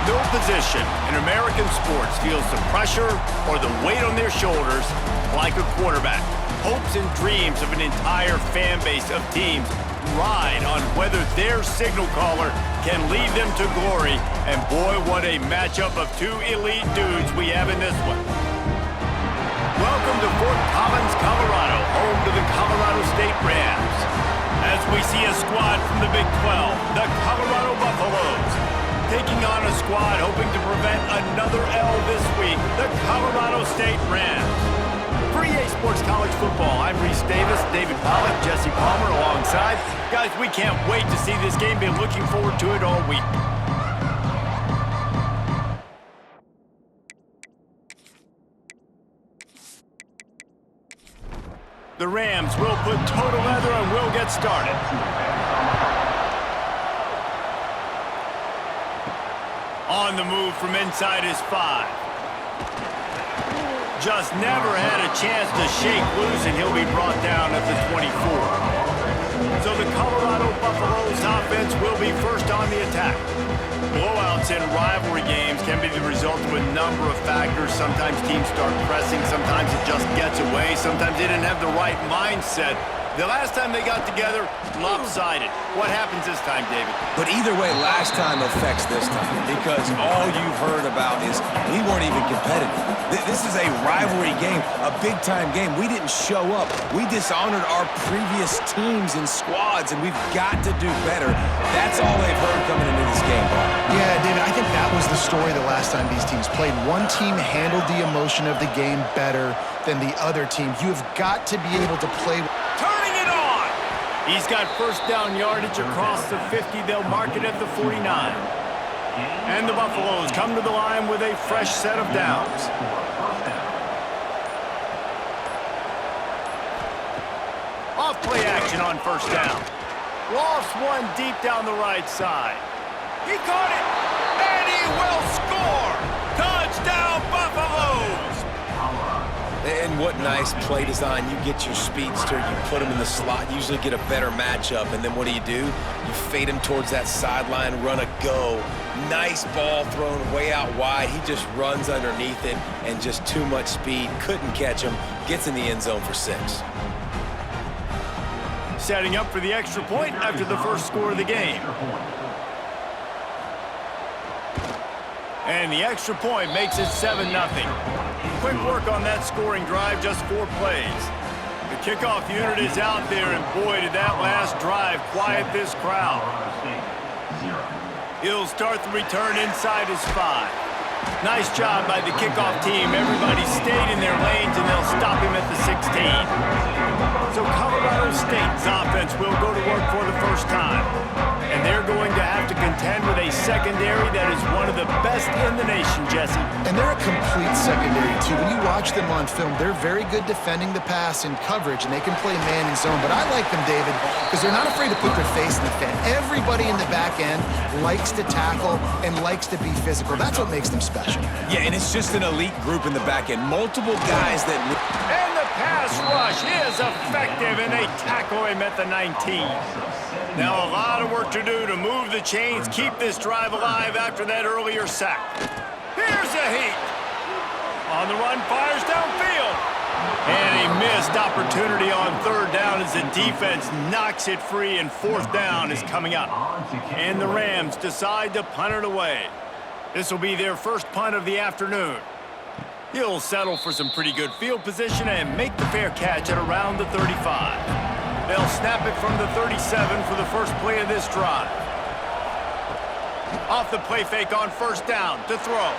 No position in American sports feels the pressure or the weight on their shoulders like a quarterback. Hopes and dreams of an entire fan base of teams ride on whether their signal caller can lead them to glory. And boy, what a matchup of two elite dudes we have in this one. Welcome to Fort Collins, Colorado, home to the Colorado State Rams. As we see a squad from the Big 12, the Colorado Buffaloes, taking on a squad hoping to prevent another L this week, the Colorado State Rams. For EA Sports College Football, I'm Reese Davis, David Pollack, Jesse Palmer alongside. Guys, we can't wait to see this game. Been looking forward to it all week. The Rams will put total leather and will get started. On the move from inside his 5. Just never had a chance to shake loose, and he'll be brought down at the 24. So the Colorado Buffaloes offense will be first on the attack. Blowouts in rivalry games can be the result of a number of factors. Sometimes teams start pressing, sometimes it just gets away, sometimes they didn't have the right mindset. The last time they got together, lopsided. What happens this time, David? But either way, last time affects this time because all you've heard about is we weren't even competitive. This is a rivalry game, a big-time game. We didn't show up. We dishonored our previous teams and squads, and we've got to do better. That's all they've heard coming into this game, Bob. Yeah, David, I think that was the story the last time these teams played. One team handled the emotion of the game better than the other team. You've got to be able to play. Turning it on! He's got first down yardage across the 50. They'll mark it at the 49. And the Buffaloes come to the line with a fresh set of downs. Off play action on first down. Lofts one deep down the right side. He caught it, and he will score! Touchdown, Buffaloes! And what nice play design. You get your speedster, you put him in the slot, usually get a better matchup, and then what do? You fade him towards that sideline, run a go. Nice ball thrown way out wide. He just runs underneath it, and just too much speed. Couldn't catch him. Gets in the end zone for 6. Setting up for the extra point after the first score of the game. And the extra point makes it 7-0. Quick work on that scoring drive, just 4 plays. The kickoff unit is out there, and boy, did that last drive quiet this crowd. He'll start the return inside his 5. Nice job by the kickoff team. Everybody stayed in their lanes, and they'll stop him at the 16. So Colorado State's offense will go to work for the first time. And they're going to have to contend with a secondary that is one of the best in the nation, Jesse. And they're a complete secondary, too. When you watch them on film, they're very good defending the pass in coverage, and they can play man and zone. But I like them, David, because they're not afraid to put their face in the fan. Everybody in the back end likes to tackle and likes to be physical. That's what makes them special. Yeah, and it's just an elite group in the back end. Multiple guys that... And the pass rush is effective, and they tackle him at the 19. Now a lot of work to do to move the chains, keep this drive alive after that earlier sack. Here's a heat. On the run, fires downfield. And a missed opportunity on third down as the defense knocks it free, and fourth down is coming up. And the Rams decide to punt it away. This will be their first punt of the afternoon. He'll settle for some pretty good field position and make the fair catch at around the 35. They'll snap it from the 37 for the first play of this drive. Off the play fake on first down to throw.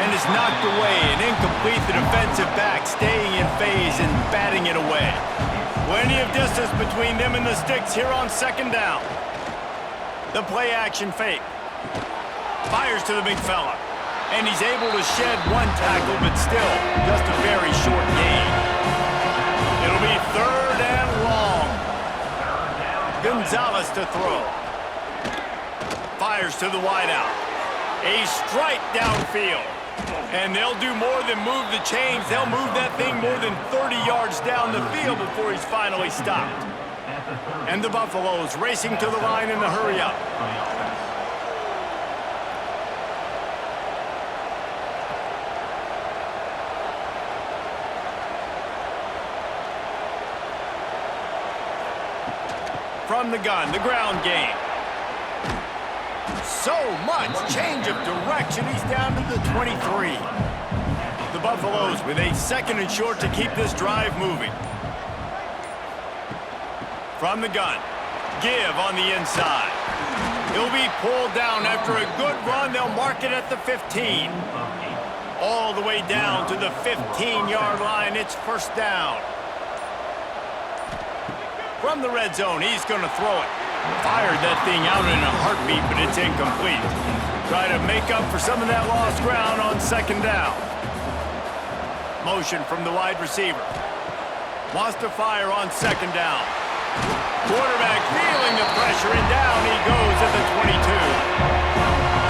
And it's knocked away and incomplete. The defensive back staying in phase and batting it away. Plenty of distance between them and the sticks here on second down. The play action fake. Fires to the big fella. And he's able to shed one tackle, but still just a very short gain. It'll be third and long. Gonzalez to throw. Fires to the wideout. A strike downfield. And they'll do more than move the chains. They'll move that thing more than 30 yards down the field before he's finally stopped. And the Buffaloes racing to the line in the hurry up. From the gun, the ground game. So much change of direction. He's down to the 23. The Buffaloes with a 2nd and short to keep this drive moving. From the gun, give on the inside. He'll be pulled down after a good run. They'll mark it at the 15. All the way down to the 15-yard line. It's first down. From the red zone, he's going to throw it. Fired that thing out in a heartbeat, but it's incomplete. Try to make up for some of that lost ground on 2nd down. Motion from the wide receiver. Wants to fire on 2nd down. Quarterback feeling the pressure, and down he goes at the 22.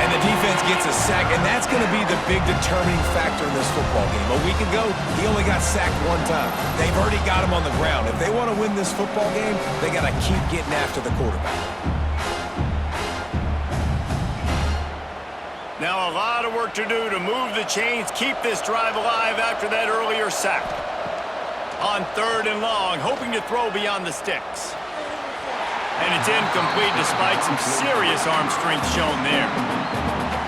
And the defense gets a sack, and that's going to be the big determining factor in this football game. A week ago, he only got sacked 1 time. They've already got him on the ground. If they want to win this football game, they got to keep getting after the quarterback. Now a lot of work to do to move the chains, keep this drive alive after that earlier sack. On 3rd and long, hoping to throw beyond the sticks. And it's incomplete despite some serious arm strength shown there.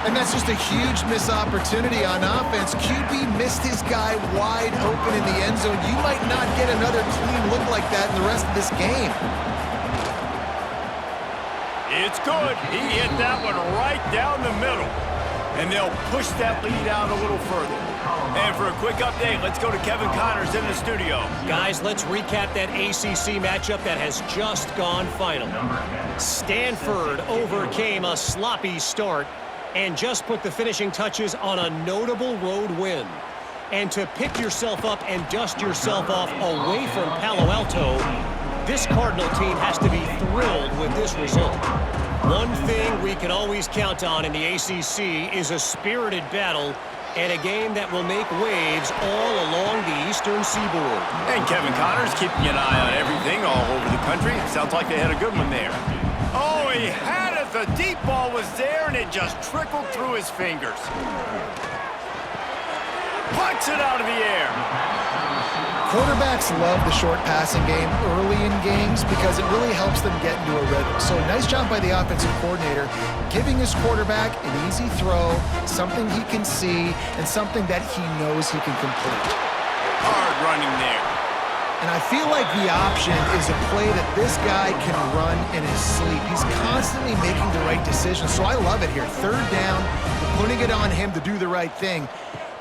And that's just a huge missed opportunity on offense. QB missed his guy wide open in the end zone. You might not get another clean look like that in the rest of this game. It's good. He hit that one right down the middle. And they'll push that lead out a little further. And for a quick update, let's go to Kevin Connors in the studio. Guys, let's recap that ACC matchup that has just gone final. Stanford overcame a sloppy start and just put the finishing touches on a notable road win. And to pick yourself up and dust yourself off away from Palo Alto, this Cardinal team has to be thrilled with this result. One thing we can always count on in the ACC is a spirited battle and a game that will make waves all along the Eastern Seaboard. And Kevin Connors keeping an eye on everything all over the country. Sounds like they had a good one there. Oh, he had it. The deep ball was there, and it just trickled through his fingers. Puts it out of the air. Quarterbacks love the short passing game early in games because it really helps them get into a rhythm. So nice job by the offensive coordinator giving his quarterback an easy throw, something he can see, and something that he knows he can complete. Hard running there. And I feel like the option is a play that this guy can run in his sleep. He's constantly making the right decision, so I love it here. 3rd down, we're putting it on him to do the right thing.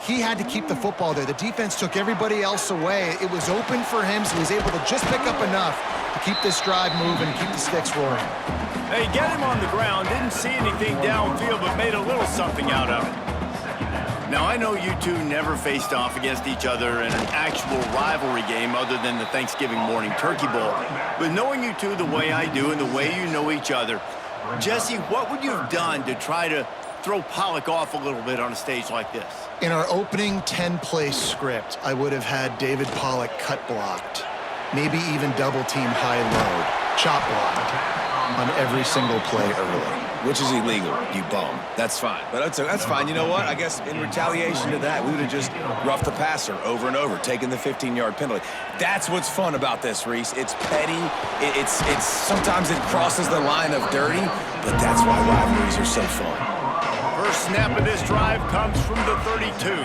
He had to keep the football there. The defense took everybody else away. It was open for him, so he was able to just pick up enough to keep this drive moving and keep the sticks roaring. They get him on the ground, didn't see anything downfield, but made a little something out of it. Now, I know you two never faced off against each other in an actual rivalry game other than the Thanksgiving morning Turkey Bowl. But knowing you two the way I do and the way you know each other, Jesse, what would you have done to try to throw Pollock off a little bit on a stage like this? In our opening 10-play script, I would have had David Pollock cut blocked, maybe even double-team high-load, chop blocked on every single play early. Which is illegal, you bum. That's fine. But that's fine. You know what? I guess in retaliation to that, we would have just roughed the passer over and over, taking the 15-yard penalty. That's what's fun about this, Reese. It's petty. It's sometimes it crosses the line of dirty, but that's why rivalries are so fun. First snap of this drive comes from the 32.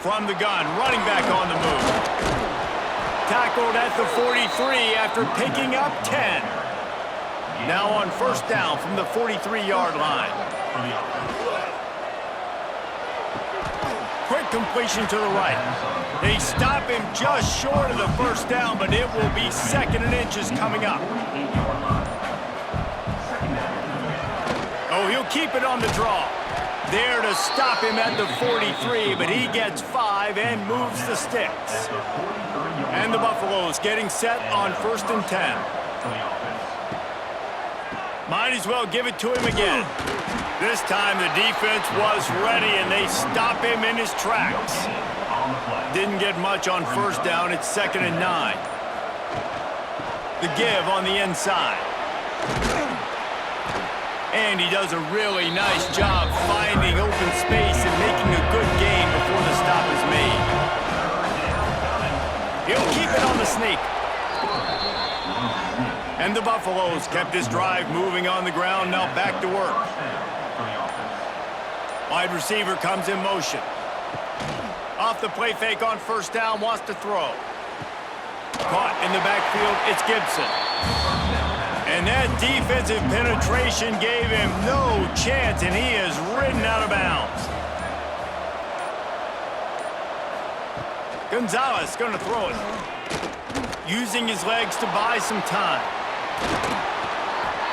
From the gun, running back on the move. Tackled at the 43 after picking up 10. Now on first down from the 43-yard line. Quick completion to the right. They stop him just short of the first down, but it will be 2nd and inches coming up. Oh, he'll keep it on the draw. There to stop him at the 43, but he gets 5 and moves the sticks. And the Buffaloes getting set on 1st and 10. Might as well give it to him again. This time the defense was ready, and they stop him in his tracks. Didn't get much on first down. It's 2nd and 9. The give on the inside. And he does a really nice job finding open space and making a good gain before the stop is made. He'll keep it on the sneak. And the Buffaloes kept this drive moving on the ground, now back to work. Wide receiver comes in motion. Off the play fake on first down, wants to throw. Caught in the backfield, it's Gibson. And that defensive penetration gave him no chance, and he is ridden out of bounds. Gonzalez going to throw it. Using his legs to buy some time.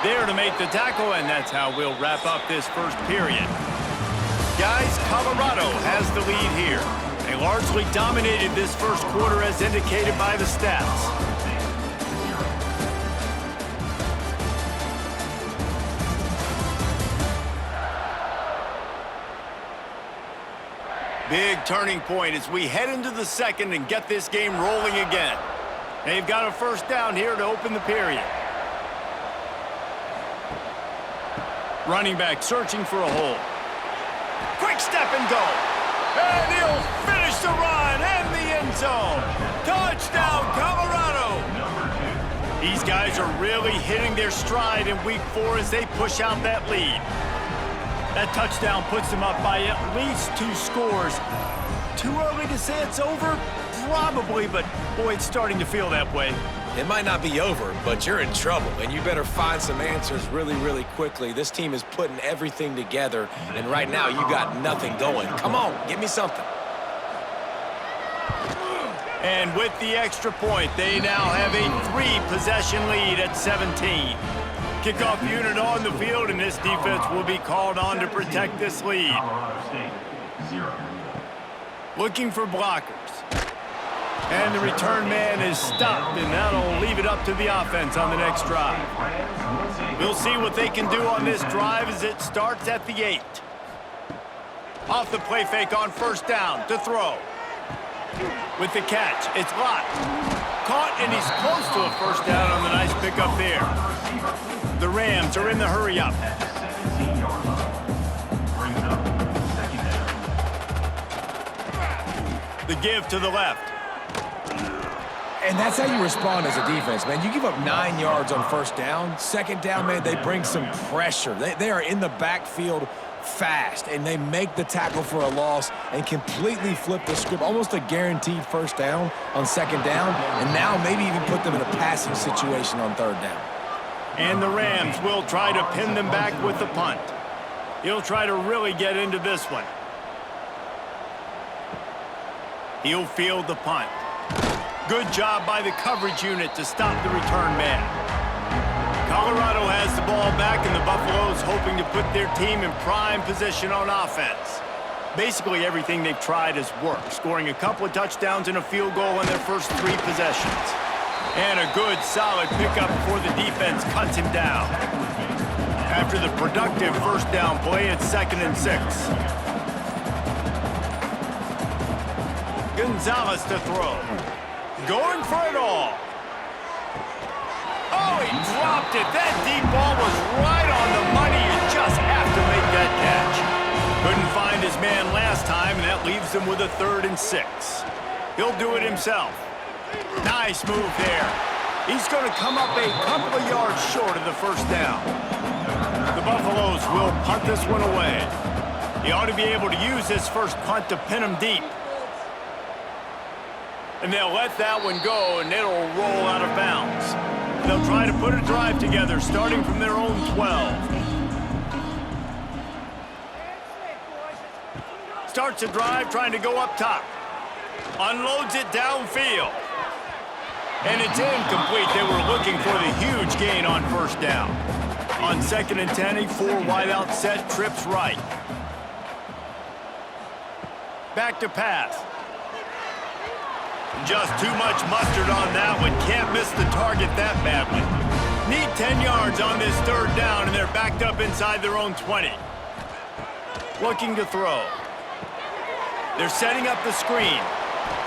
There to make the tackle, and that's how we'll wrap up this first period. Guys, Colorado has the lead here. They largely dominated this first quarter as indicated by the stats. Big turning point as we head into the second and get this game rolling again. They've got a first down here to open the period. Running back searching for a hole. Quick step and go. And he'll finish the run and the end zone. Touchdown, Colorado. These guys are really hitting their stride in week 4 as they push out that lead. That touchdown puts them up by at least 2 scores. Too early to say it's over? Probably, but boy, it's starting to feel that way. It might not be over, but you're in trouble, and you better find some answers really, really quickly. This team is putting everything together, and right now you got nothing going. Come on, give me something. And with the extra point, they now have a 3-possession lead at 17. Kickoff unit on the field, and this defense will be called on to protect this lead. Looking for blockers. And the return man is stopped, and that'll leave it up to the offense on the next drive. We'll see what they can do on this drive as it starts at the 8. Off the play fake on first down to throw. With the catch, it's Lott. Caught, and he's close to a first down on the nice pickup there. The Rams are in the hurry up. The give to the left. And that's how you respond as a defense, man. You give up 9 yards on first down. Second down, man, they bring some pressure. They are in the backfield fast, and they make the tackle for a loss and completely flip the script. Almost a guaranteed first down on second down, and now maybe even put them in a passing situation on third down. And the Rams will try to pin them back with the punt. He'll try to really get into this one. He'll field the punt. Good job by the coverage unit to stop the return man. Colorado has the ball back, and the Buffaloes hoping to put their team in prime position on offense. Basically, everything they've tried has worked, scoring a couple of touchdowns and a field goal in their first 3 possessions. And a good, solid pickup before the defense cuts him down. After the productive first down play, it's 2nd and 6. Gonzalez to throw. Going for it all. Oh, he dropped it. That deep ball was right on the money. You just have to make that catch. Couldn't find his man last time, and that leaves him with a 3rd and 6. He'll do it himself. Nice move there. He's going to come up a couple of yards short of the first down. The Buffaloes will punt this one away. He ought to be able to use this first punt to pin him deep. And they'll let that one go, and it'll roll out of bounds. They'll try to put a drive together, starting from their own 12. Starts a drive, trying to go up top. Unloads it downfield. And it's incomplete. They were looking for the huge gain on first down. On 2nd and 10, a 4 wideout set, trips right. Back to pass. Just too much mustard on that one. Can't miss the target that badly. Need 10 yards on this 3rd down, and they're backed up inside their own 20. Looking to throw. They're setting up the screen.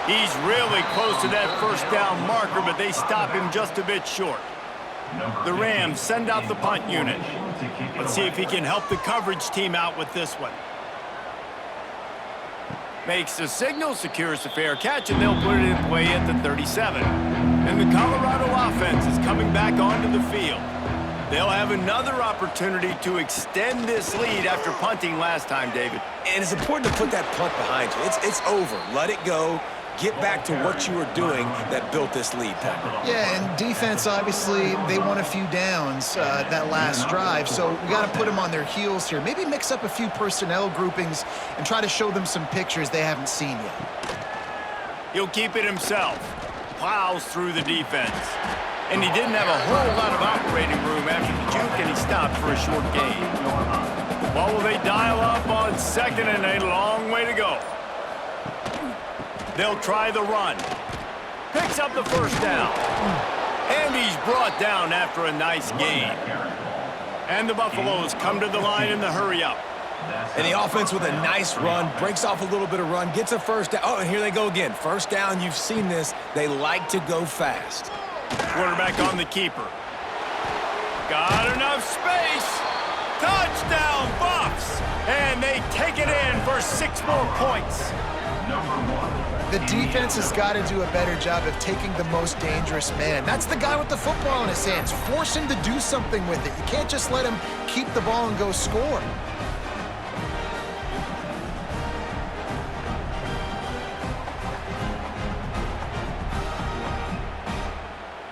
He's really close to that first down marker, but they stop him just a bit short. The Rams send out the punt unit. Let's see if he can help the coverage team out with this one. Makes the signal, secures the fair catch, and they'll put it in play at the 37. And the Colorado offense is coming back onto the field. They'll have another opportunity to extend this lead after punting last time, David. And it's important to put that punt behind you. It's over. Let it go. Get back to what you were doing that built this lead, Pepper. Yeah, and defense, obviously, they won a few downs that last drive, so we got to put them on their heels here. Maybe mix up a few personnel groupings and try to show them some pictures they haven't seen yet. He'll keep it himself. Plows through the defense. And he didn't have a whole lot of operating room after the juke, and he stopped for a short gain. Well, will they dial up on second and a long way to go? They'll try the run. Picks up the first down. And he's brought down after a nice gain. And the Buffaloes come to the line in the hurry-up. And the offense with a nice run, breaks off a little bit of run, gets a first down. Oh, and here they go again. First down, you've seen this. They like to go fast. Quarterback on the keeper. Got enough space. Touchdown, Buffs! And they take it in for 6 more points. The defense has got to do a better job of taking the most dangerous man. That's the guy with the football in his hands. Force him to do something with it. You can't just let him keep the ball and go score.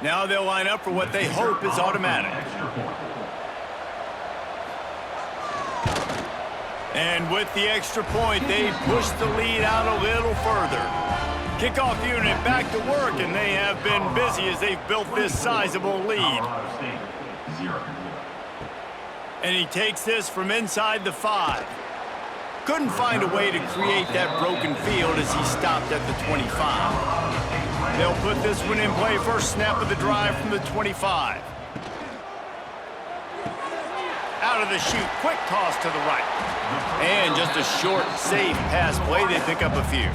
Now they'll line up for what they hope is automatic. And with the extra point, they push the lead out a little further. Kickoff unit back to work, and they have been busy as they've built this sizable lead. And he takes this from inside the 5. Couldn't find a way to create that broken field as he stopped at the 25. They'll put this one in play first snap of the drive from the 25. Out of the chute, quick toss to the right. And just a short, safe pass play, they pick up a few.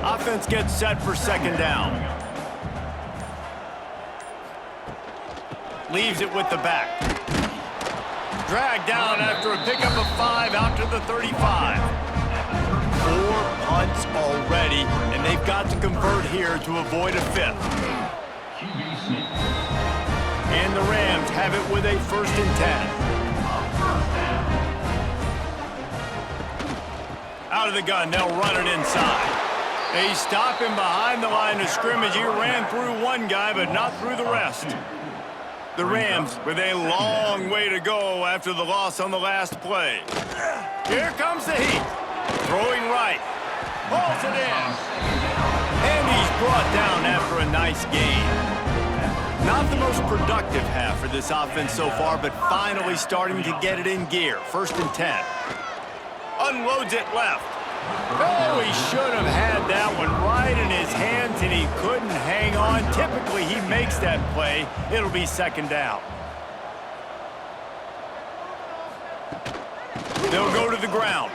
Offense gets set for second down. Leaves it with the back. Dragged down after a pickup of 5 out to the 35. 4 punts already, and they've got to convert here to avoid a 5th. And the Rams have it with a 1st and 10. Out of the gun, they'll run it inside. They stop him behind the line of scrimmage. He ran through one guy, but not through the rest. The Rams with a long way to go after the loss on the last play. Here comes the heat. Throwing right. Pulls it in. And he's brought down after a nice gain. Not the most productive half for this offense so far, but finally starting to get it in gear. 1st and 10. Unloads it left. Oh, he should have had that one right in his hands, and he couldn't hang on. Typically, he makes that play. It'll be second down. They'll go to the ground.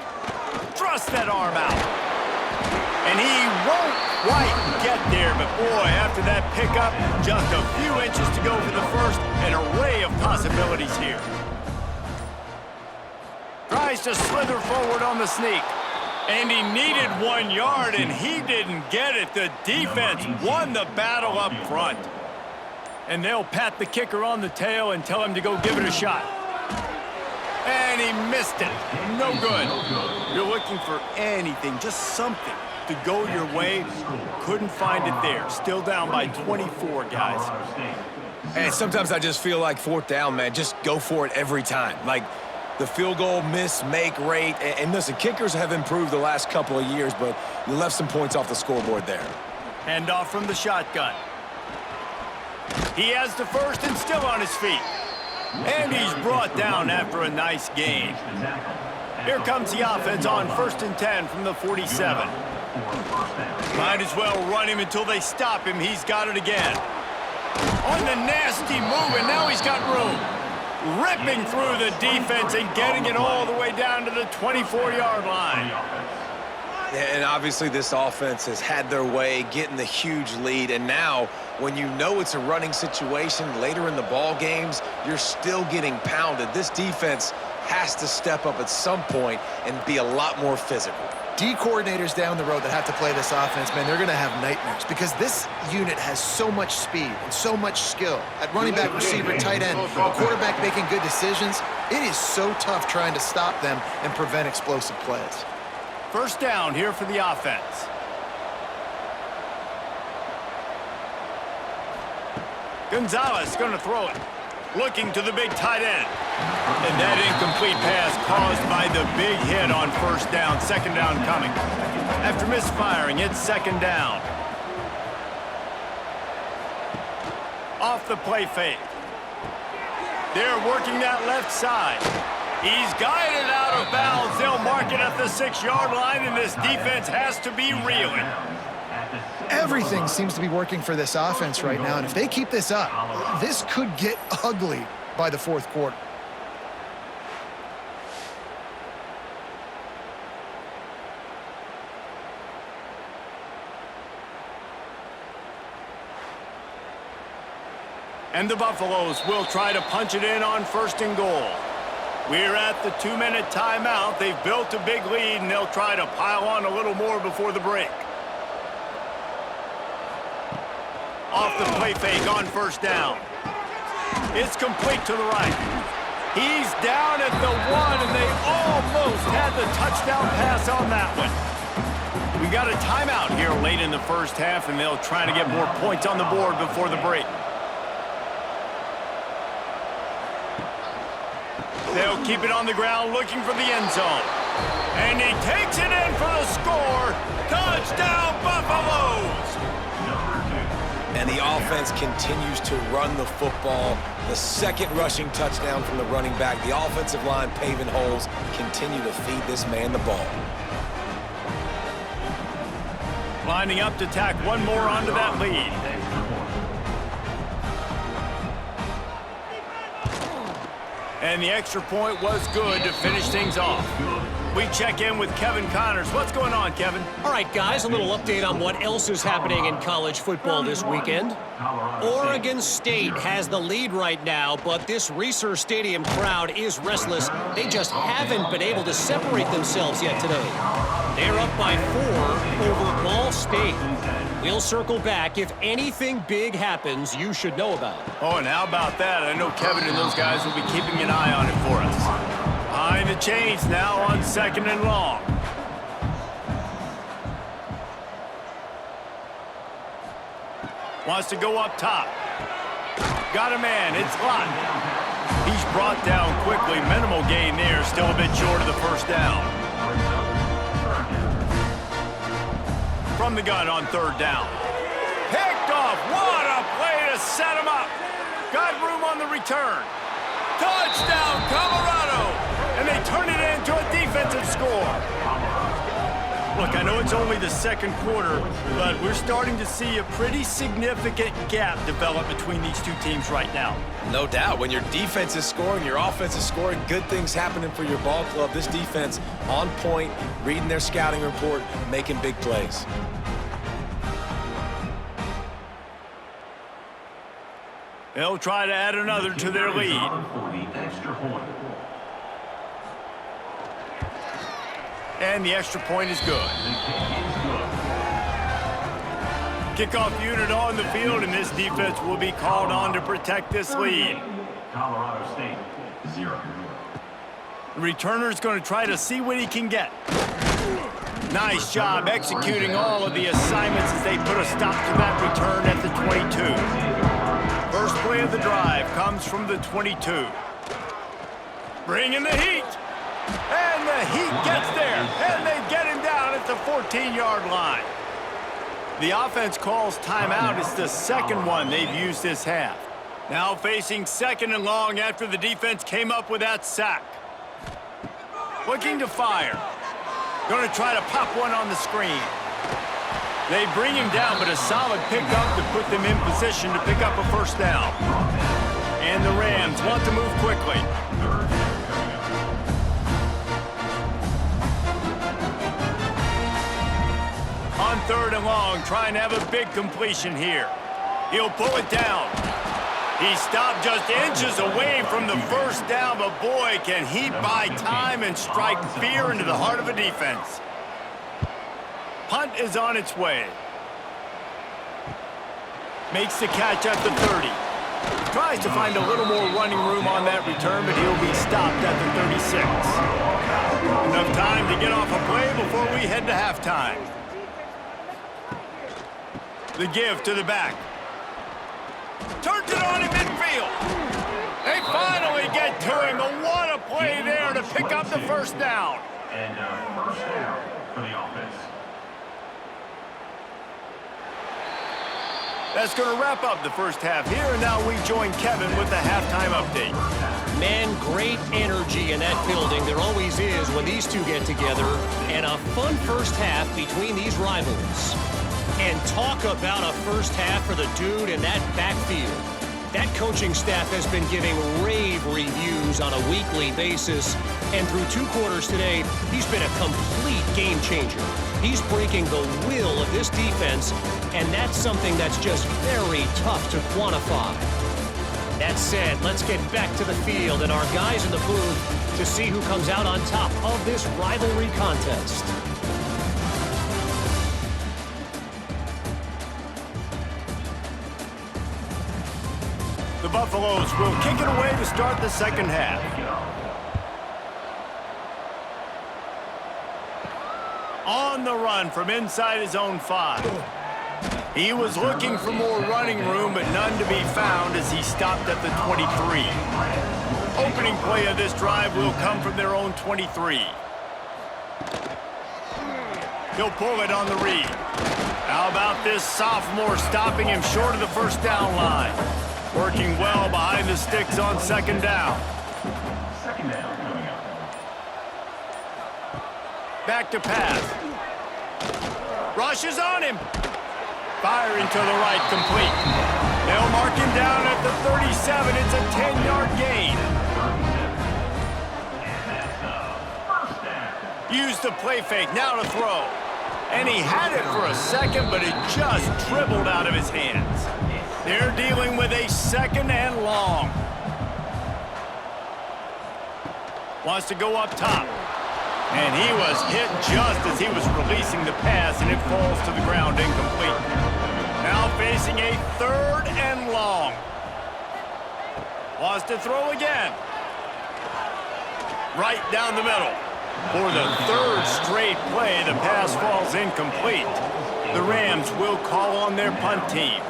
Thrust that arm out. And he won't quite get there, but boy, after that pickup, just a few inches to go for the first. An array of possibilities here. Tries to slither forward on the sneak. And he needed 1 yard, and he didn't get it. The defense won the battle up front. And they'll pat the kicker on the tail and tell him to go give it a shot. And he missed it. No good. You're looking for anything, just something to go your way. Couldn't find it there. Still down by 24, guys. And sometimes I just feel like 4th down, man. Just go for it every time. Like, the field goal miss-make rate. And listen, kickers have improved the last couple of years, but you left some points off the scoreboard there. Hand off from the shotgun. He has the first and still on his feet. And he's brought down after a nice gain. Here comes the offense on 1st and 10 from the 47. Might as well run him until they stop him. He's got it again. On the nasty move, and now he's got room. Ripping through the defense and getting it all the way down to the 24-yard line. And obviously this offense has had their way, getting the huge lead. And now, when you know it's a running situation later in the ball games, you're still getting pounded. This defense has to step up at some point and be a lot more physical. D coordinators down the road that have to play this offense, man, they're going to have nightmares because this unit has so much speed and so much skill. At running back, receiver, tight end, a quarterback making good decisions, it is so tough trying to stop them and prevent explosive plays. First down here for the offense. Gonzalez going to throw it. Looking to the big tight end. And that incomplete pass caused by the big hit on first down. Second down coming. After misfiring, it's second down. Off the play fake. They're working that left side. He's guided out of bounds. They'll mark it at the 6-yard line, and this defense has to be reeling. Everything seems to be working for this offense right now, and if they keep this up, this could get ugly by the fourth quarter. And the Buffaloes will try to punch it in on first and goal. We're at the 2-minute timeout. They've built a big lead, and they'll try to pile on a little more before the break. Off the play fake on first down. It's complete to the right. He's down at the 1, and they almost had the touchdown pass on that one. We got a timeout here late in the first half, and they'll try to get more points on the board before the break. They'll keep it on the ground looking for the end zone. And he takes it in for the score. Touchdown, Buffaloes! And the offense continues to run the football. The second rushing touchdown from the running back. The offensive line paving holes. Continue to feed this man the ball. Lining up to tack one more onto that lead. And the extra point was good to finish things off. We check in with Kevin Connors. What's going on, Kevin? All right, guys, a little update on what else is happening in college football this weekend. Oregon State has the lead right now, but this Reser Stadium crowd is restless. They just haven't been able to separate themselves yet today. They're up by 4 over Ball State. We'll circle back. If anything big happens, you should know about it. Oh, and how about that? I know Kevin and those guys will be keeping an eye on it for us. Behind the chains now on second and long. Wants to go up top. Got a man. It's Lott. He's brought down quickly. Minimal gain there. Still a bit short of the first down. From the gun on third down. Picked off. What a play to set him up. Got room on the return. Touchdown, Colorado. And they turn it into a defensive score. Look, I know it's only the second quarter, but we're starting to see a pretty significant gap develop between these two teams right now. No doubt. When your defense is scoring, your offense is scoring, good things happening for your ball club. This defense on point, reading their scouting report, making big plays. They'll try to add another to their lead. And the extra point is good. Kickoff unit on the field, and this defense will be called on to protect this lead. Colorado State, 0. The returner's going to try to see what he can get. Nice job executing all of the assignments as they put a stop to that return at the 22. First play of the drive comes from the 22. Bringing the heat. And the heat gets there. And they get him down at the 14-yard line. The offense calls timeout. It's the second one they've used this half. Now facing second and long after the defense came up with that sack. Looking to fire. Going to try to pop one on the screen. They bring him down, but a solid pickup to put them in position to pick up a first down. And the Rams want to move quickly. On third and long, trying to have a big completion here. He'll pull it down. He stopped just inches away from the first down, but boy, can he buy time and strike fear into the heart of a defense. punt is on its way. Makes the catch at the 30. Tries to find a little more running room on that return, but he'll be stopped at the 36. Enough time to get off a play before we head to halftime. The give to the back. Turns it on in midfield. They finally get to him, but what a play there to pick up the first down. And first down for the offense. That's going to wrap up the first half here, and now we join Kevin with the halftime update. Man, great energy in that building. There always is when these two get together. And a fun first half between these rivals. And talk about a first half for the dude in that backfield. That coaching staff has been giving rave reviews on a weekly basis. And through 2 quarters today, he's been a complete game changer. He's breaking the will of this defense, and that's something that's just very tough to quantify. That said, let's get back to the field and our guys in the booth to see who comes out on top of this rivalry contest. The Buffaloes will kick it away to start the second half. On the run from inside his own 5. He was looking for more running room, but none to be found as he stopped at the 23. Opening play of this drive will come from their own 23. He'll pull it on the read. How about this sophomore stopping him short of the first down line? Working well behind the sticks on second down. Second down coming up. Back to pass. Rushes on him. Firing to the right, complete. They'll mark him down at the 37. It's a 10-yard gain. Use the play fake, now to throw. And he had it for a second, but it just dribbled out of his hands. They're dealing with a second and long. Wants to go up top. And he was hit just as he was releasing the pass, and it falls to the ground incomplete. Now facing a third and long. Wants to throw again. Right down the middle. For the third straight play, the pass falls incomplete. The Rams will call on their punt team.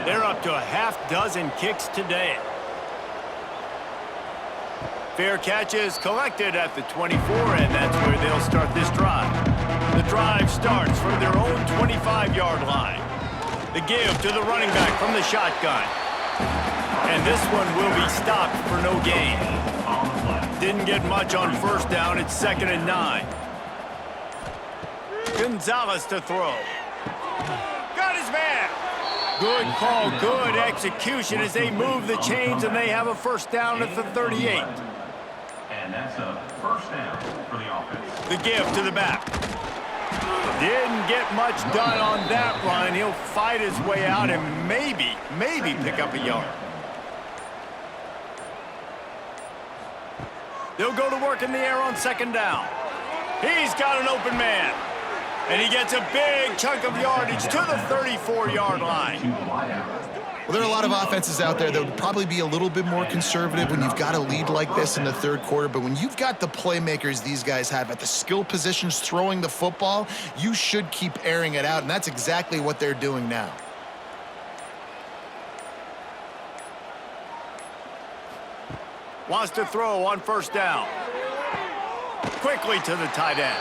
They're up to a half-dozen kicks today. Fair catch is collected at the 24, and that's where they'll start this drive. The drive starts from their own 25-yard line. The give to the running back from the shotgun. And this one will be stopped for no gain. Didn't get much on first down. It's 2nd and 9. Gonzalez to throw. Got his man. Good call, good execution as they move the chains, and they have a first down at the 38. And that's a first down for the offense. The give to the back. Didn't get much done on that run. He'll fight his way out and maybe pick up a yard. They'll go to work in the air on second down. He's got an open man. And he gets a big chunk of yardage to the 34-yard line. Well, there are a lot of offenses out there that would probably be a little bit more conservative when you've got a lead like this in the third quarter. But when you've got the playmakers these guys have at the skill positions throwing the football, you should keep airing it out. And that's exactly what they're doing now. Wants to throw on first down. Quickly to the tight end.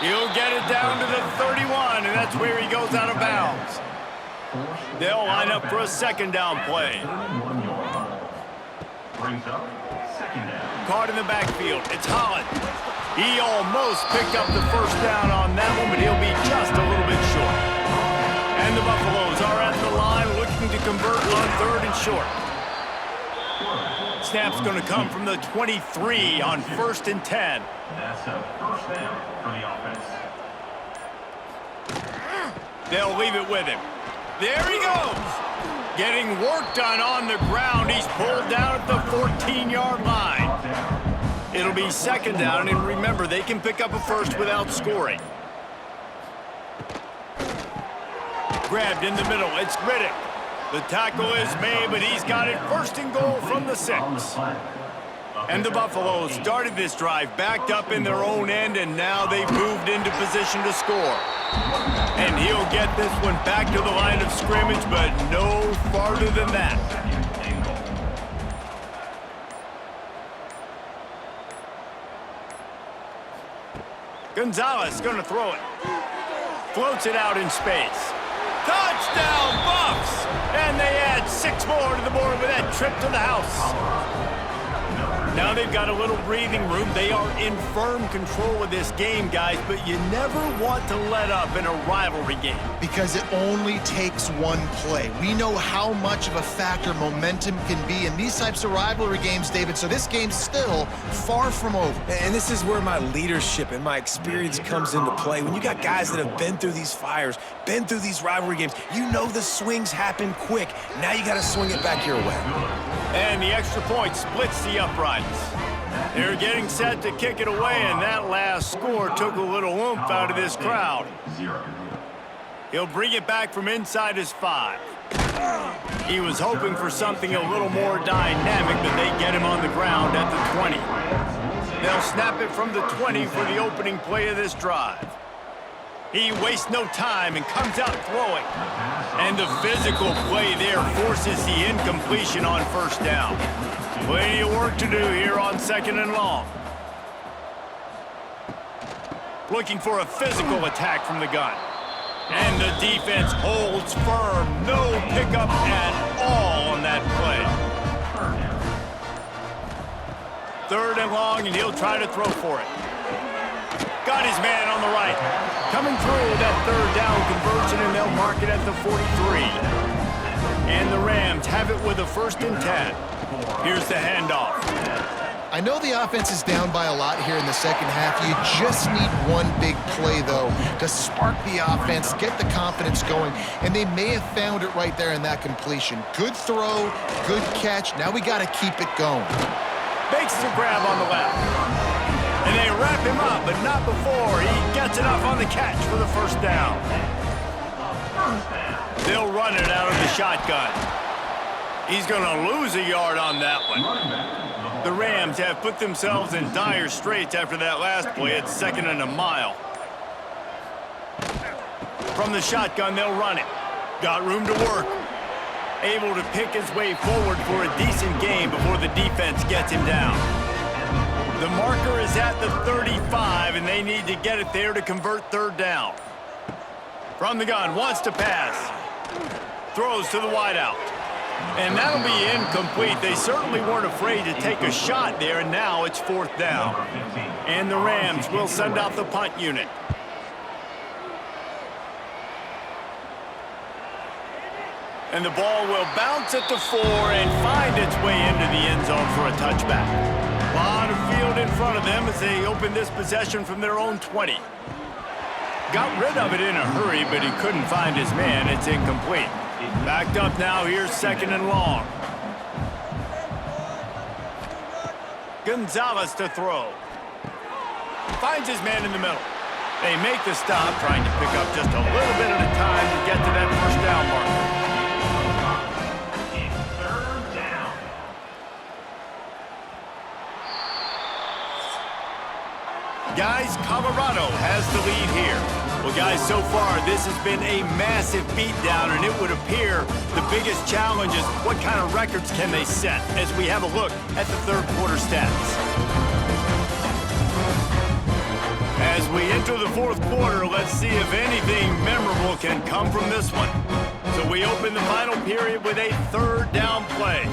He'll get it down to the 31, and that's where he goes out of bounds. They'll line up for a second down play. Brings up second down. Caught in the backfield. It's Holland. He almost picked up the first down on that one, but he'll be just a little bit short. And the Buffaloes are at the line looking to convert on 3rd and short. Snap's going to come from the 23 on 1st and 10. That's a first down for the offense. They'll leave it with him. There he goes. Getting work done on the ground. He's pulled down at the 14-yard line. It'll be second down, and remember, they can pick up a first without scoring. grabbed in the middle. It's Riddick. The tackle is made, but he's got it first and goal from the 6. And the Buffaloes started this drive backed up in their own end, and now they've moved into position to score. And he'll get this one back to the line of scrimmage, but no farther than that. Gonzalez going to throw it. Floats it out in space. Touchdown, Buffs! And they add 6 more to the board with that trip to the house. Now they've got a little breathing room. They are in firm control of this game, guys, but you never want to let up in a rivalry game. Because it only takes one play. We know how much of a factor momentum can be in these types of rivalry games, David, so this game's still far from over. And this is where my leadership and my experience comes into play. When you got guys that have been through these fires, been through these rivalry games, you know the swings happen quick. Now you got to swing it back your way. And the extra point splits the uprights. They're getting set to kick it away, and that last score took a little oomph out of this crowd. He'll bring it back from inside his 5. He was hoping for something a little more dynamic, but they get him on the ground at the 20. They'll snap it from the 20 for the opening play of this drive. He wastes no time and comes out throwing. And the physical play there forces the incompletion on first down. Plenty of work to do here on 2nd and long. Looking for a physical attack from the gun. And the defense holds firm. No pickup at all on that play. 3rd and long, and he'll try to throw for it. Got his man on the right. Coming through that 3rd down conversion, and they'll mark it at the 43. And the Rams have it with a 1st and 10. Here's the handoff. I know the offense is down by a lot here in the second half. You just need one big play, though, to spark the offense, get the confidence going, and they may have found it right there in that completion. Good throw, good catch. Now we got to keep it going. Makes the grab on the left. And they wrap him up, but not before he gets it off on the catch for the 1st down. They'll run it out of the shotgun. He's going to lose a yard on that one. The Rams have put themselves in dire straits after that last play. It's 2nd and a mile. From the shotgun, they'll run it. Got room to work. Able to pick his way forward for a decent gain before the defense gets him down. The marker is at the 35, and they need to get it there to convert 3rd down. From the gun, wants to pass. Throws to the wideout. And that'll be incomplete. They certainly weren't afraid to take a shot there, and now it's 4th down. And the Rams will send out the punt unit. And the ball will bounce at the 4 and find its way into the end zone for a touchback. A lot of field in front of them as they open this possession from their own 20. Got rid of it in a hurry, but he couldn't find his man. It's incomplete. Backed up now, here's 2nd and long. Gonzalez to throw. Finds his man in the middle. They make the stop, trying to pick up just a little bit at a time to get to that 1st down marker. Guys, Colorado has the lead here. Well, guys, so far, this has been a massive beatdown, and it would appear the biggest challenge is what kind of records can they set as we have a look at the 3rd quarter stats. As we enter the 4th quarter, let's see if anything memorable can come from this one. So we open the final period with a 3rd down play.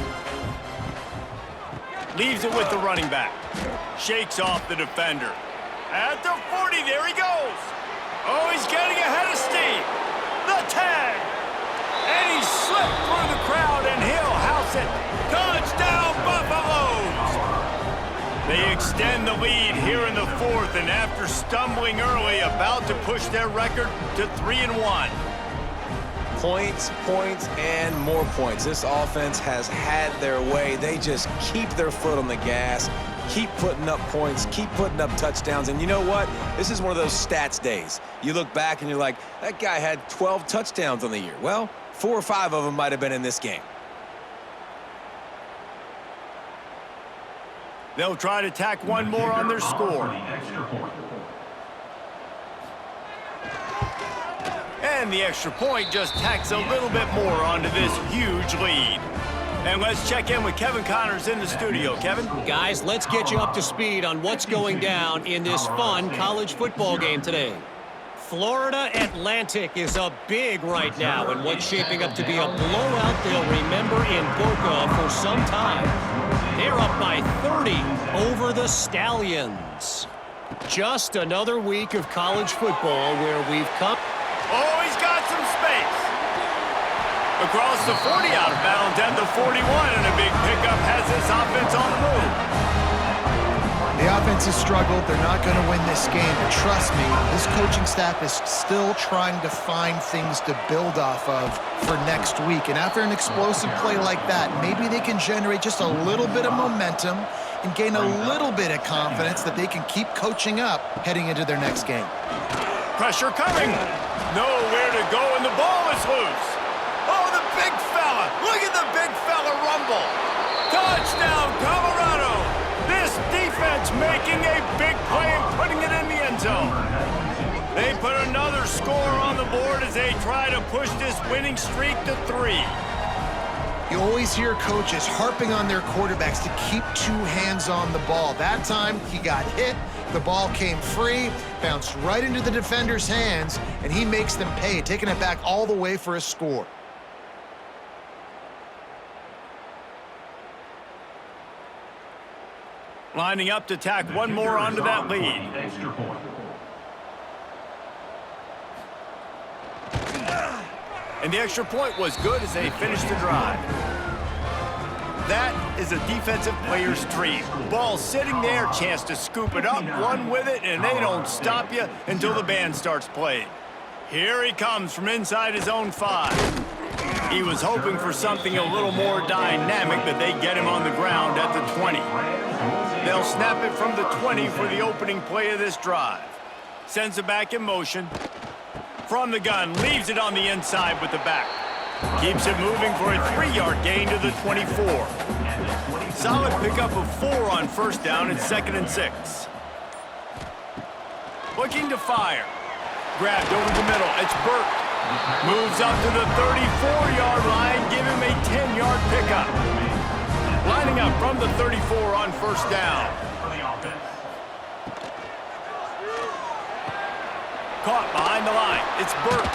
Leaves it with the running back. Shakes off the defender. At the 40, there he goes. Oh, he's getting ahead of steam. The tag. And he slipped through the crowd, and he'll house it. Touchdown, Buffaloes. They extend the lead here in the 4th, and after stumbling early, about to push their record to 3-1. Points, points, and more points. This offense has had their way. They just keep their foot on the gas, keep putting up points, keep putting up touchdowns. And you know what? This is one of those stats days. You look back and you're like, that guy had 12 touchdowns on the year. Well, 4 or 5 of them might have been in this game. They'll try to tack one more on their score. And the extra point just tacks a little bit more onto this huge lead. And let's check in with Kevin Connors in the studio. Kevin? Guys, let's get you up to speed on what's going down in this fun college football game today. Florida Atlantic is up big right now in what's shaping up to be a blowout they'll remember in Boca for some time. They're up by 30 over the Stallions. Just another week of college football where we've come. Oh, he's got some space. Across the 40 out of bounds at the 41, and a big pickup has this offense on the move. The offense has struggled. They're not going to win this game, but trust me, this coaching staff is still trying to find things to build off of for next week. And after an explosive play like that, maybe they can generate just a little bit of momentum and gain a little bit of confidence that they can keep coaching up heading into their next game. Pressure coming. Nowhere to go, and the ball is loose. Oh, the big fella. Look at the big fella rumble. Touchdown, Colorado. This defense making a big play and putting it in the end zone. They put another score on the board as they try to push this winning streak to 3. You always hear coaches harping on their quarterbacks to keep 2 hands on the ball. That time, he got hit. The ball came free, bounced right into the defender's hands, and he makes them pay, taking it back all the way for a score. Lining up to tack one more onto that lead. And the extra point was good as they finished the drive. That is a defensive player's dream. Ball sitting there, chance to scoop it up, run with it, and they don't stop you until the band starts playing. Here he comes from inside his own 5. He was hoping for something a little more dynamic, but they get him on the ground at the 20. They'll snap it from the 20 for the opening play of this drive. Sends it back in motion. From the gun, leaves it on the inside with the back. Keeps it moving for a 3-yard gain to the 24. Solid pickup of 4 on first down and 2nd and 6. Looking to fire. Grabbed over the middle. It's Burt. Moves up to the 34-yard line. Give him a 10-yard pickup. Lining up from the 34 on first down. Caught behind the line. It's Burt.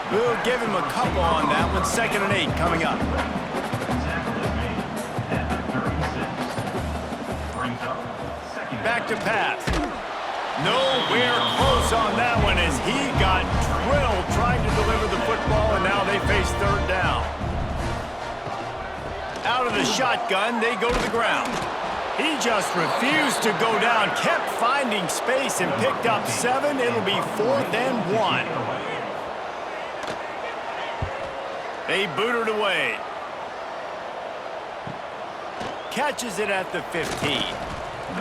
We'll give him a couple on that one. 2nd and 8 coming up. Back to pass. Nowhere close on that one as he got drilled trying to deliver the football, and now they face 3rd down. Out of the shotgun, they go to the ground. He just refused to go down, kept finding space and picked up 7. It'll be 4th and 1. They boot it away. Catches it at the 15.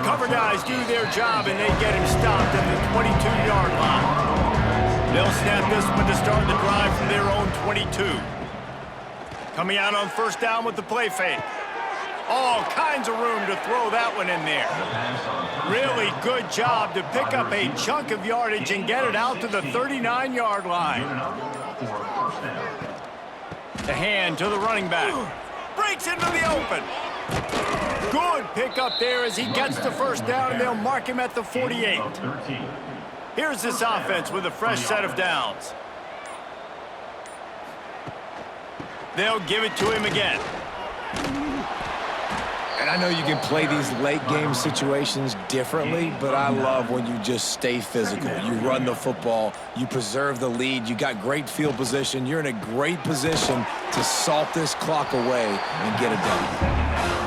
Cover guys do their job, and they get him stopped at the 22-yard line. They'll snap this one to start the drive from their own 22. Coming out on first down with the play fake. All kinds of room to throw that one in there. Really good job to pick up a chunk of yardage and get it out to the 39-yard line. The hand to the running back. Breaks into the open. Good pickup there as he gets the first down, and they'll mark him at the 48. Here's this offense with a fresh set of downs. They'll give it to him again. And I know you can play these late game situations differently, but I love when you just stay physical. You run the football, you preserve the lead, you got great field position, you're in a great position to salt this clock away and get it done.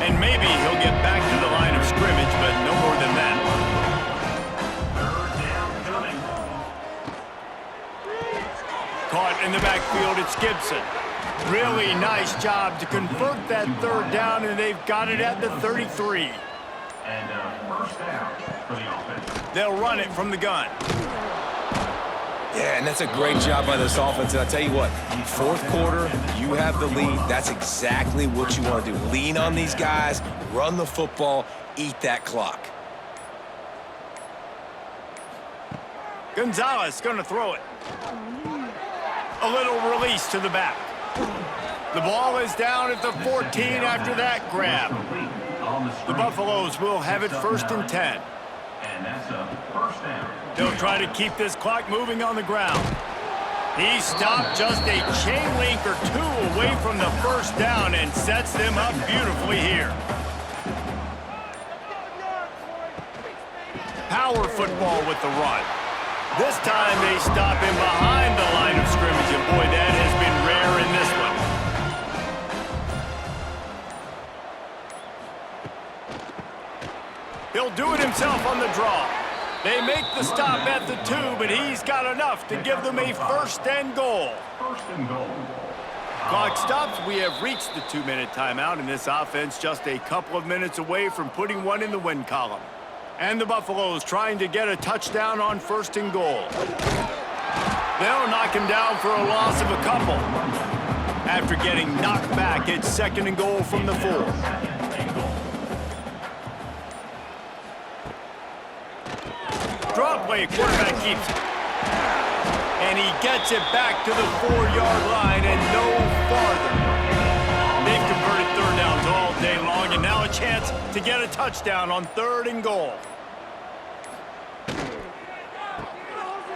And maybe he'll get back to the line of scrimmage, but no more than that. Caught in the backfield, it's Gibson. Really nice job to convert that 3rd down, and they've got it at the 33. And first down for the offense. They'll run it from the gun. Yeah, and that's a great job by this offense. And I'll tell you what, fourth quarter, you have the lead. That's exactly what you want to do. Lean on these guys, run the football, eat that clock. Gonzalez going to throw it. A little release to the back. The ball is down at the 14 after that grab. The Buffaloes will have it first and 10. And that's a first down. They'll try to keep this clock moving on the ground. He stopped just a chain link or two away from the first down and sets them up beautifully here. Power football with the run. This time they stop him behind the line of scrimmage, and boy, that has been rare in this one. He'll do it himself on the draw. They make the stop at the 2, but he's got enough to give them a first and goal. First and goal. Clock stops. We have reached the 2-minute timeout, and this offense just a couple of minutes away from putting one in the win column. And the Buffaloes trying to get a touchdown on first and goal. They'll knock him down for a loss of a couple. After getting knocked back, it's second and goal from the 4. Draw play, quarterback keeps it. And he gets it back to the 4-yard line and no farther. They've converted third downs all day long, and now a chance to get a touchdown on third and goal.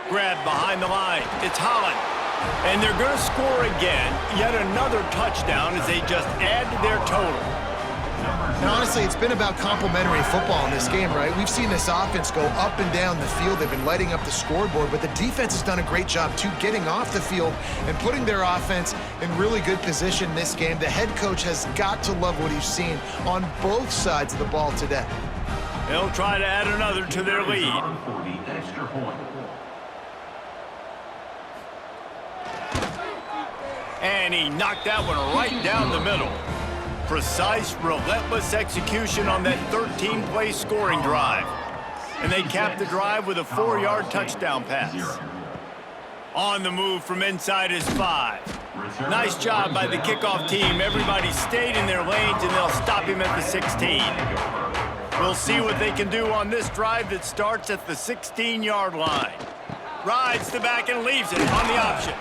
Grab behind the line. It's Holland. And they're going to score again. Yet another touchdown as they just add to their total. And honestly, it's been about complementary football in this game, right? We've seen this offense go up and down the field. They've been lighting up the scoreboard, but the defense has done a great job, too, getting off the field and putting their offense in really good position in this game. The head coach has got to love what he's seen on both sides of the ball today. They'll try to add another to their lead. For the extra point. And he knocked that one right down the middle. Precise, relentless execution on that 13-play scoring drive. And they capped the drive with a 4-yard touchdown pass. On the move from inside his 5. Nice job by the kickoff team. Everybody stayed in their lanes, and they'll stop him at the 16. We'll see what they can do on this drive that starts at the 16-yard line. Rides the back and leaves it on the option.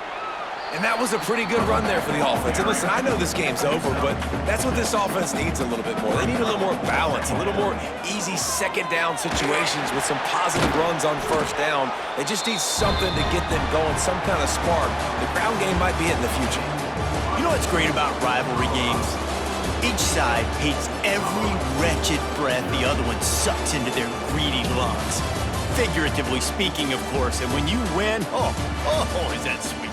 And that was a pretty good run there for the offense. And listen, I know this game's over, but that's what this offense needs a little bit more. They need a little more balance, a little more easy second down situations with some positive runs on first down. They just need something to get them going, some kind of spark. The ground game might be it in the future. You know what's great about rivalry games? Each side hates every wretched breath the other one sucks into their greedy lungs. Figuratively speaking, of course. And when you win, oh, is that sweet.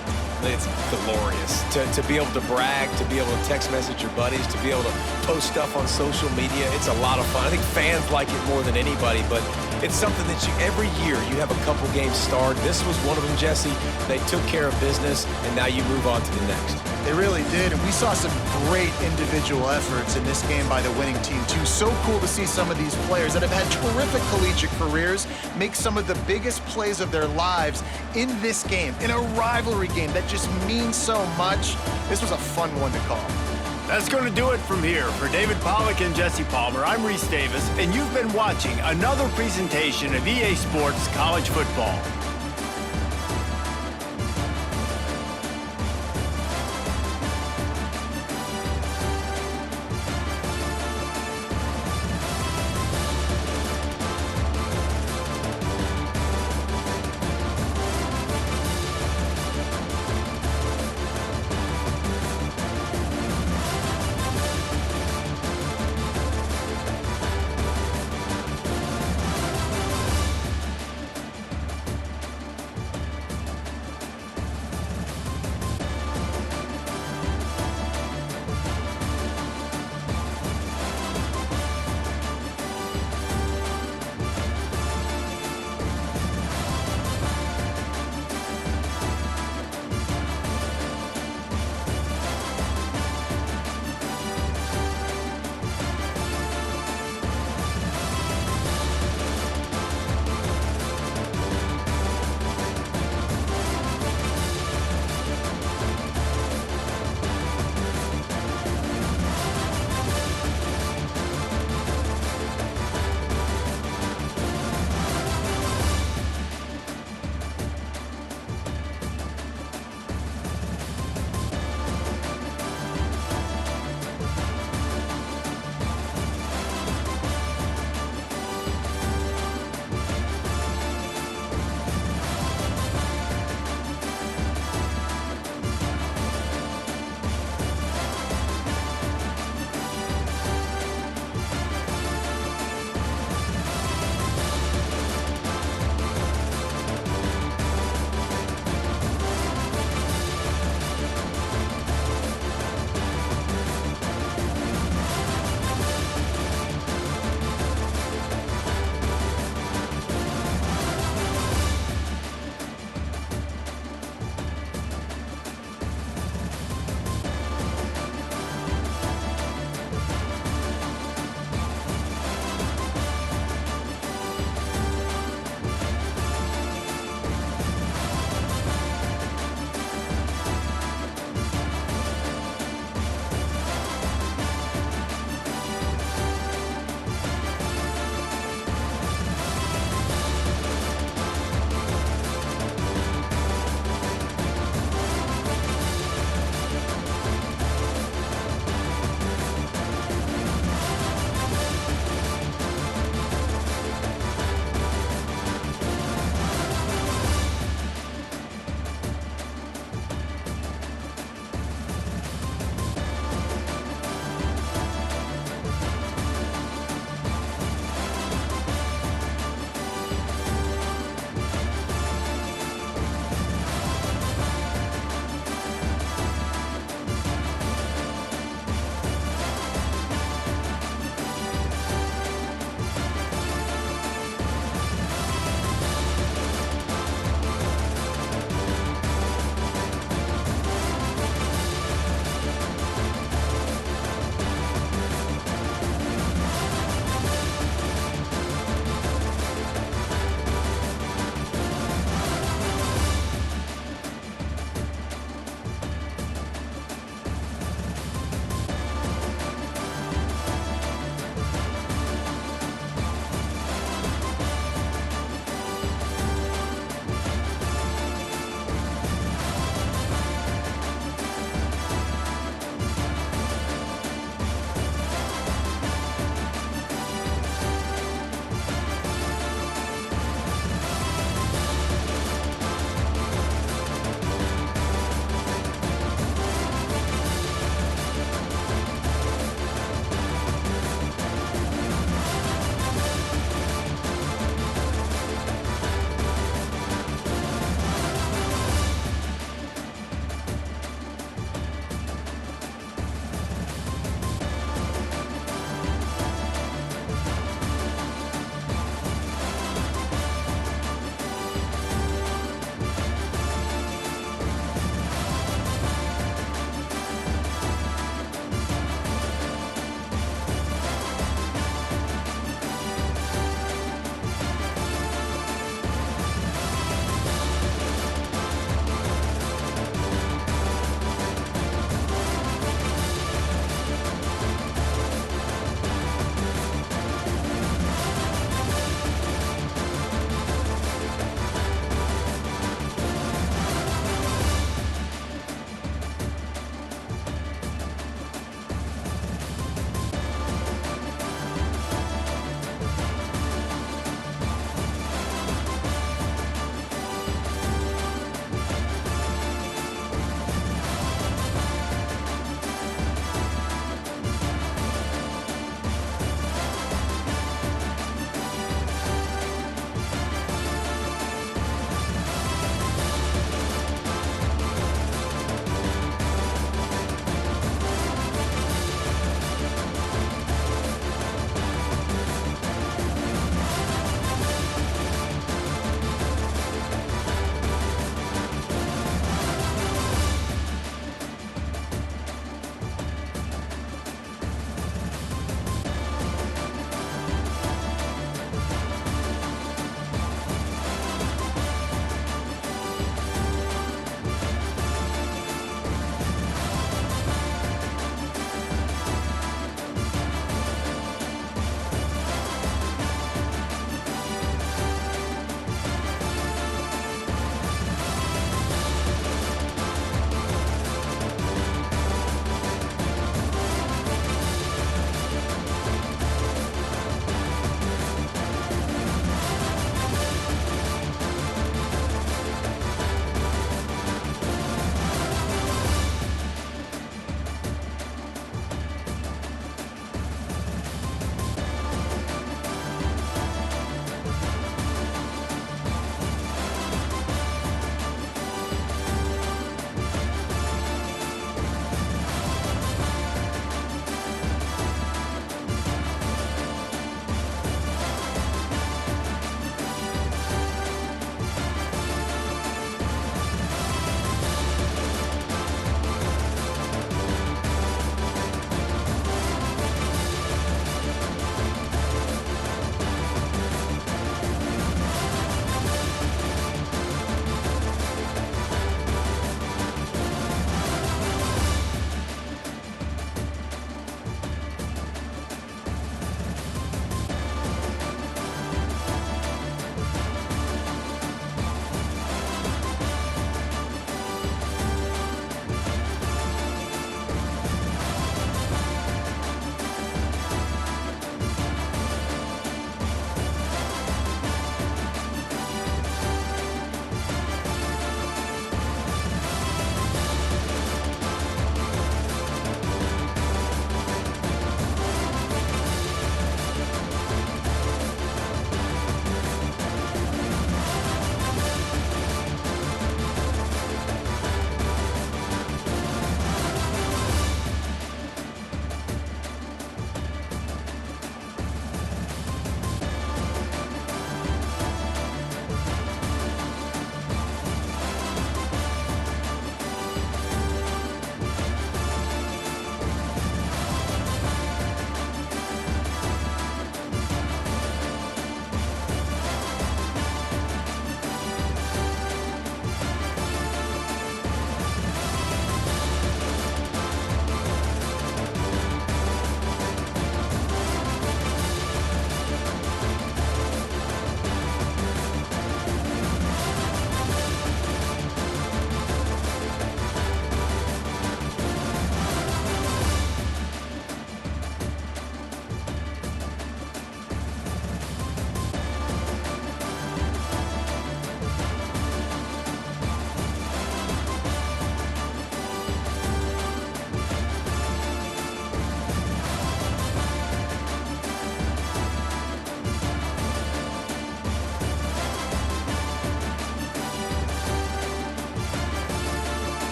It's glorious to be able to brag, to be able to text message your buddies, to be able to post stuff on social media. It's a lot of fun. I think fans like it more than anybody, but it's something that every year you have a couple games starred. This was one of them, Jesse. They took care of business, and now you move on to the next. They really did, and we saw some great individual efforts in this game by the winning team, too. So cool to see some of these players that have had terrific collegiate careers make some of the biggest plays of their lives in this game, in a rivalry game that just means so much. This was a fun one to call. That's going to do it from here. For David Pollack and Jesse Palmer, I'm Reese Davis, and you've been watching another presentation of EA Sports College Football.